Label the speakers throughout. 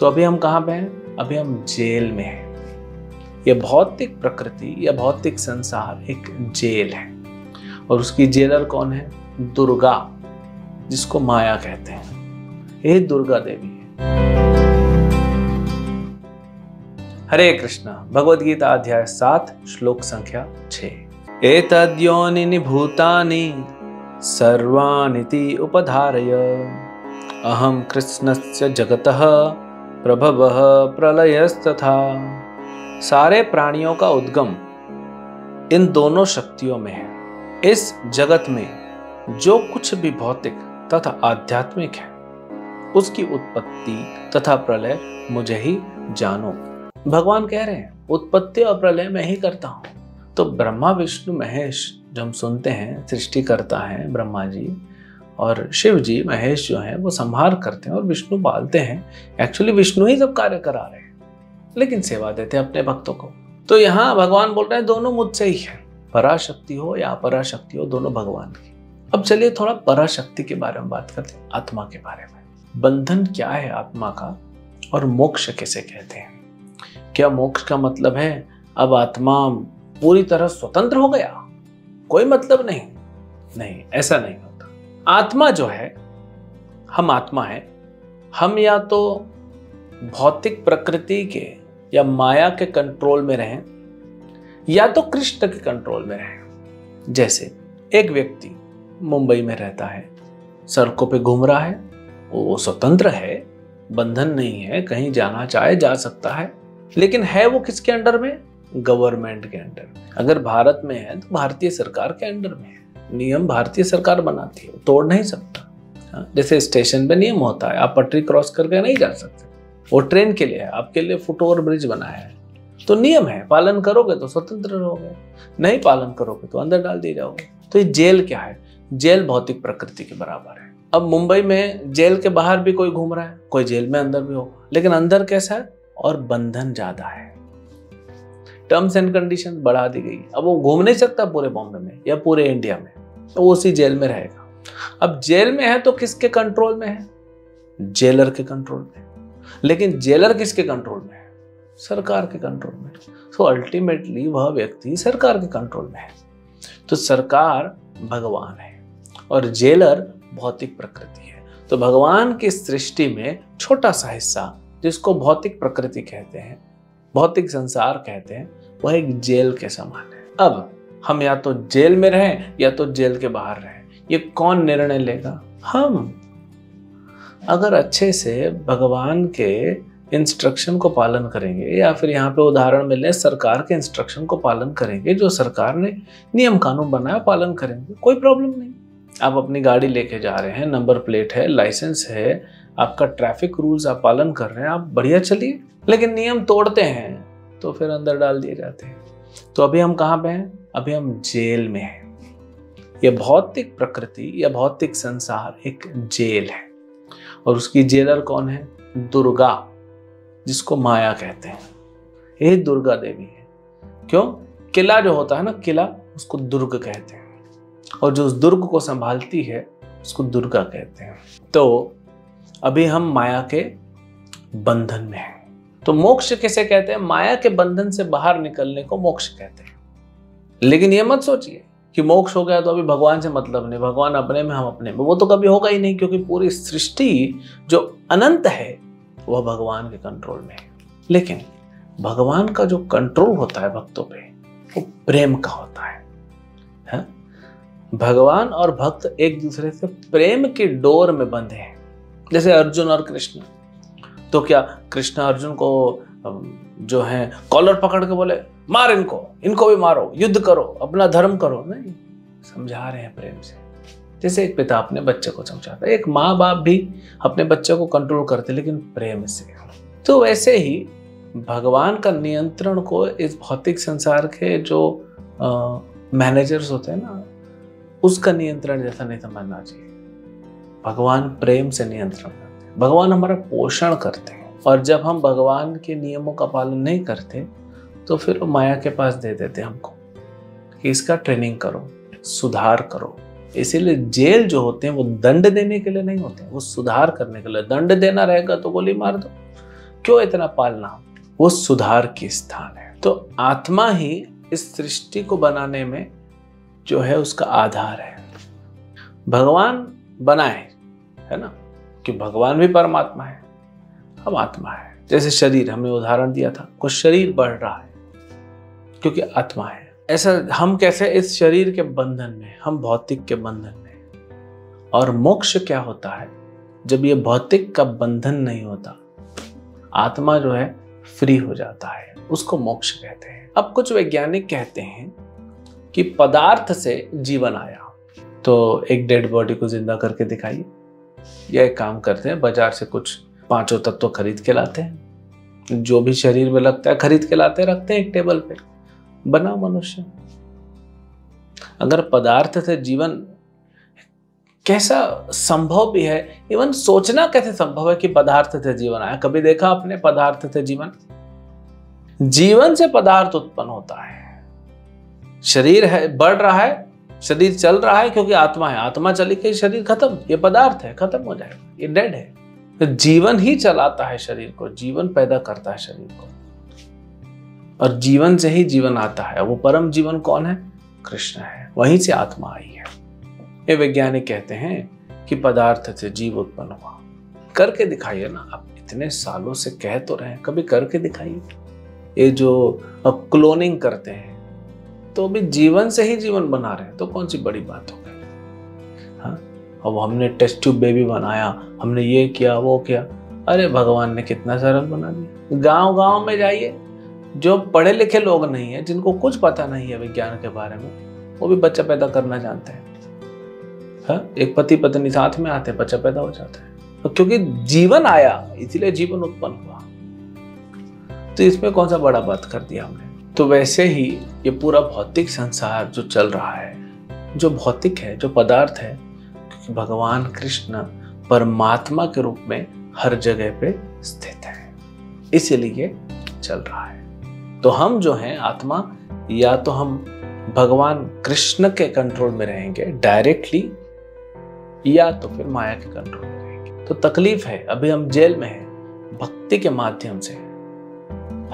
Speaker 1: तो अभी हम कहाँ पे हैं? अभी हम जेल में हैं। यह भौतिक प्रकृति या भौतिक संसार एक जेल है और उसकी जेलर कौन है? दुर्गा, जिसको माया कहते हैं। ये दुर्गा देवी है। हरे कृष्णा। भगवद गीता अध्याय 7 श्लोक संख्या 6। एतद्योनिनि भूतानि सर्वानिति उपधारय अहं कृष्णस्य जगतः प्रभवः प्रलयस्तथा। सारे प्राणियों का उद्गम इन दोनों शक्तियों में है। इस जगत में जो कुछ भी भौतिक तथा आध्यात्मिक है उसकी उत्पत्ति तथा प्रलय मुझे ही जानो। भगवान कह रहे हैं उत्पत्ति और प्रलय मैं ही करता हूं। तो ब्रह्मा विष्णु महेश जो हम सुनते हैं, सृष्टि करता है ब्रह्मा जी, और शिव जी महेश जो है वो संहार करते हैं और विष्णु पालते हैं। एक्चुअली विष्णु ही सब कार्य करा रहे हैं, लेकिन सेवा देते हैं अपने भक्तों को। तो यहाँ भगवान बोल रहे हैं दोनों मुझसे ही है, पराशक्ति हो या अपराशक्ति हो, दोनों भगवान की। अब चलिए थोड़ा पराशक्ति के बारे में बात करते हैं, आत्मा के बारे में। बंधन क्या है आत्मा का और मोक्ष किसे कहते हैं? क्या मोक्ष का मतलब है अब आत्मा पूरी तरह स्वतंत्र हो गया, कोई मतलब नहीं? नहीं, ऐसा नहीं होता। आत्मा जो है, हम आत्मा है, हम या तो भौतिक प्रकृति के या माया के कंट्रोल में रहें या तो कृष्ण के कंट्रोल में रहें। जैसे एक व्यक्ति मुंबई में रहता है, सड़कों पे घूम रहा है, वो स्वतंत्र है, बंधन नहीं है, कहीं जाना चाहे जा सकता है, लेकिन है वो किसके अंडर में? गवर्नमेंट के अंडर में। अगर भारत में है तो भारतीय सरकार के अंडर में है, नियम भारतीय सरकार बनाती है, वो तोड़ नहीं सकता। जैसे स्टेशन पे नियम होता है, आप पटरी क्रॉस करके नहीं जा सकते, वो ट्रेन के लिए है, आपके लिए फुट ओवर ब्रिज बनाया है, तो नियम है, पालन करोगे तो स्वतंत्र रहोगे, नहीं पालन करोगे तो अंदर डाल दिए जाओगे। तो ये जेल क्या है? जेल भौतिक प्रकृति के बराबर है। अब मुंबई में जेल के बाहर भी कोई घूम रहा है, कोई जेल में अंदर भी होगा, लेकिन अंदर कैसा है और बंधन ज्यादा है। टर्म्स एंड कंडीशंस बढ़ा दी गई। अब वो घूम नहीं सकता पूरे बॉम्बे में या पूरे इंडिया में, तो वो उसी जेल में रहेगा। अब जेल में है तो किसके कंट्रोल में है? जेलर के कंट्रोल में। लेकिन जेलर किसके कंट्रोल में है? सरकार के कंट्रोल में। तो अल्टीमेटली वह व्यक्ति सरकार के कंट्रोल में है। तो सरकार भगवान है और जेलर भौतिक प्रकृति है। तो भगवान की सृष्टि में छोटा सा हिस्सा जिसको भौतिक प्रकृति कहते हैं, भौतिक संसार कहते हैं, वह एक जेल के समान है। अब हम या तो जेल में रहें या तो जेल के बाहर रहें, ये कौन निर्णय लेगा? हम। अगर अच्छे से भगवान के इंस्ट्रक्शन को पालन करेंगे, या फिर यहाँ पे उदाहरण मिले सरकार के इंस्ट्रक्शन को पालन करेंगे, जो सरकार ने नियम कानून बनाया पालन करेंगे, कोई प्रॉब्लम नहीं। आप अपनी गाड़ी लेके जा रहे हैं, नंबर प्लेट है, लाइसेंस है, आपका ट्रैफिक रूल्स आप पालन कर रहे हैं, आप बढ़िया चलिए। लेकिन नियम तोड़ते हैं तो फिर अंदर डाल दिए जाते हैं। तो अभी हम कहाँ पे हैं? अभी हम जेल में हैं। यह भौतिक प्रकृति या भौतिक संसार एक जेल है और उसकी जेलर कौन है? दुर्गा, जिसको माया कहते हैं। ये दुर्गा देवी है। क्यों? किला जो होता है ना, किला, उसको दुर्ग कहते हैं, और जो उस दुर्ग को संभालती है उसको दुर्गा कहते हैं। तो अभी हम माया के बंधन में हैं। तो मोक्ष किसे कहते हैं? माया के बंधन से बाहर निकलने को मोक्ष कहते हैं। लेकिन ये मत सोचिए कि मोक्ष हो गया तो अभी भगवान से मतलब नहीं, भगवान अपने में हम अपने में, वो तो कभी होगा ही नहीं, क्योंकि पूरी सृष्टि जो अनंत है वह भगवान के कंट्रोल में है। लेकिन भगवान का जो कंट्रोल होता है भक्तों पे, वो प्रेम का होता है? भगवान और भक्त एक दूसरे से प्रेम की डोर में बंधे हैं। जैसे अर्जुन और कृष्ण, तो क्या कृष्ण अर्जुन को जो है कॉलर पकड़ के बोले मार इनको भी मारो, युद्ध करो, अपना धर्म करो? नहीं, समझा रहे हैं प्रेम से। जैसे एक पिता अपने बच्चे को समझाता है, एक माँ बाप भी अपने बच्चे को कंट्रोल करते, लेकिन प्रेम से। तो वैसे ही भगवान का नियंत्रण को इस भौतिक संसार के जो मैनेजर्स होते हैं ना, उसका नियंत्रण जैसा नहीं समझना चाहिए। भगवान प्रेम से नियंत्रण करते हैं, भगवान हमारा पोषण करते हैं। और जब हम भगवान के नियमों का पालन नहीं करते तो फिर वो माया के पास दे देते हमको कि इसका ट्रेनिंग करो, सुधार करो। इसीलिए जेल जो होते हैं वो दंड देने के लिए नहीं होते हैं, वो सुधार करने के लिए। दंड देना रहेगा तो गोली मार दो, क्यों इतना पालना? वो सुधार की स्थान है। तो आत्मा ही इस सृष्टि को बनाने में जो है उसका आधार है। भगवान बनाए, है ना, कि भगवान भी परमात्मा है, हम आत्मा है। जैसे शरीर हमने उदाहरण दिया था, कुछ शरीर बढ़ रहा है क्योंकि आत्मा है। ऐसा हम कैसे इस शरीर के बंधन में, हम भौतिक के बंधन में। और मोक्ष क्या होता है? जब ये भौतिक का बंधन नहीं होता, आत्मा जो है फ्री हो जाता है, उसको मोक्ष कहते हैं। अब कुछ वैज्ञानिक कहते हैं कि पदार्थ से जीवन आया, तो एक डेड बॉडी को जिंदा करके दिखाइए। या एक काम करते हैं, बाजार से कुछ 5 तत्व खरीद के लाते हैं, जो भी शरीर में लगता है खरीद के लाते हैं, रखते हैं एक टेबल पे, बना मनुष्य। अगर पदार्थ से जीवन कैसा संभव भी है, इवन सोचना कैसे संभव है कि पदार्थ से जीवन आया? कभी देखा आपने पदार्थ से जीवन? जीवन से पदार्थ उत्पन्न होता है। शरीर है, बढ़ रहा है, शरीर चल रहा है क्योंकि आत्मा है। आत्मा चली गई, शरीर खत्म, ये पदार्थ है, खत्म हो जाएगा, ये डेड है। तो जीवन ही चलाता है शरीर को, जीवन पैदा करता है शरीर को, और जीवन से ही जीवन आता है। वो परम जीवन कौन है? कृष्ण है, वहीं से आत्मा आई है। ये वैज्ञानिक कहते हैं कि पदार्थ से जीव उत्पन्न हुआ। करके दिखाइए ना, आप इतने सालों से कह तो रहे हैं, कभी करके दिखाइए। ये जो अब क्लोनिंग करते हैं, तो भी जीवन से ही जीवन बना रहे हैं, तो कौन सी बड़ी बात हो गई? हाँ, अब हमने टेस्ट ट्यूब बेबी बनाया, हमने ये किया वो किया। अरे भगवान ने कितना सरल बना दिया। गांव गांव में जाइए, जो पढ़े लिखे लोग नहीं है, जिनको कुछ पता नहीं है विज्ञान के बारे में, वो भी बच्चा पैदा करना जानते हैं। हाँ, एक पति पत्नी साथ में आते हैं, बच्चा पैदा हो जाता है, तो क्योंकि जीवन आया इसलिए जीवन उत्पन्न हुआ। तो इसमें कौन सा बड़ा बात कर दिया हमने? तो वैसे ही ये पूरा भौतिक संसार जो चल रहा है, जो भौतिक है, जो पदार्थ है, क्योंकि भगवान कृष्ण परमात्मा के रूप में हर जगह पे स्थित है, इसीलिए चल रहा है। तो हम जो हैं आत्मा, या तो हम भगवान कृष्ण के कंट्रोल में रहेंगे डायरेक्टली, या तो फिर माया के कंट्रोल में रहेंगे। तो तकलीफ है, अभी हम जेल में हैं। भक्ति के माध्यम से,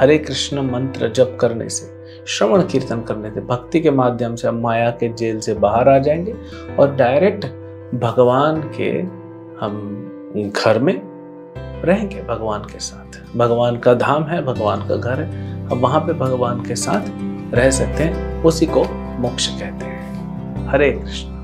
Speaker 1: हरे कृष्ण मंत्र जप करने से, श्रवण कीर्तन करने से, भक्ति के माध्यम से हम माया के जेल से बाहर आ जाएंगे और डायरेक्ट भगवान के हम घर में रहेंगे, भगवान के साथ। भगवान का धाम है, भगवान का घर है, अब वहां पे भगवान के साथ रह सकते हैं। उसी को मोक्ष कहते हैं। हरे कृष्ण।